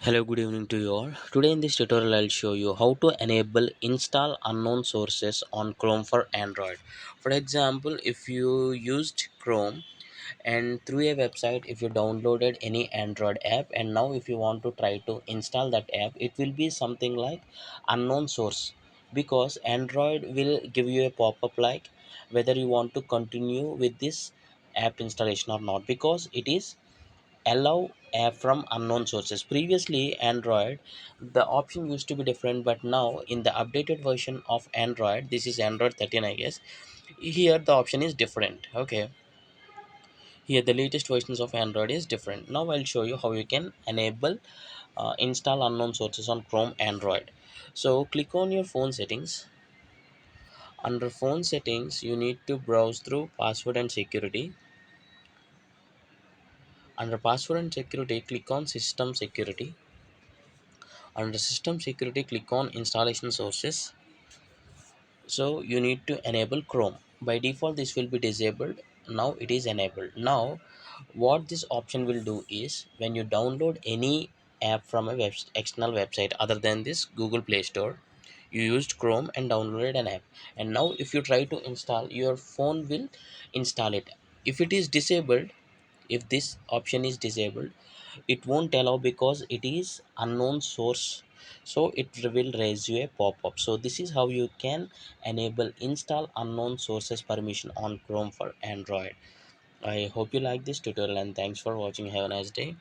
Hello, good evening to you all. Today in this tutorial I'll show you how to enable install unknown sources on Chrome for Android. For example, if you used Chrome and through a website, if you downloaded any Android app, and now if you want to try to install that app, it will be something like unknown source, because Android will give you a pop-up like whether you want to continue with this app installation or not, because it is allow app from unknown sources. Previously Android, the option used to be different, but now in the updated version of Android, this is Android 13 I guess, here the option is different. Okay, here the latest versions of Android is different. Now I'll show you how you can enable install unknown sources on Chrome Android. So click on your phone settings. Under phone settings you need to browse through password and security. Under password and security, click on system security. Under system security, click on installation sources. So you need to enable Chrome. By default this will be disabled. Now it is enabled. Now what this option will do is, when you download any app from a external website other than this Google Play Store, you used Chrome and downloaded an app, and now if you try to install, your phone will install it. If it is disabled, if this option is disabled, it won't allow because it is unknown source, so it will raise you a pop-up. So this is how you can enable install unknown sources permission on Chrome for Android. I hope you like this tutorial, and thanks for watching. Have a nice day.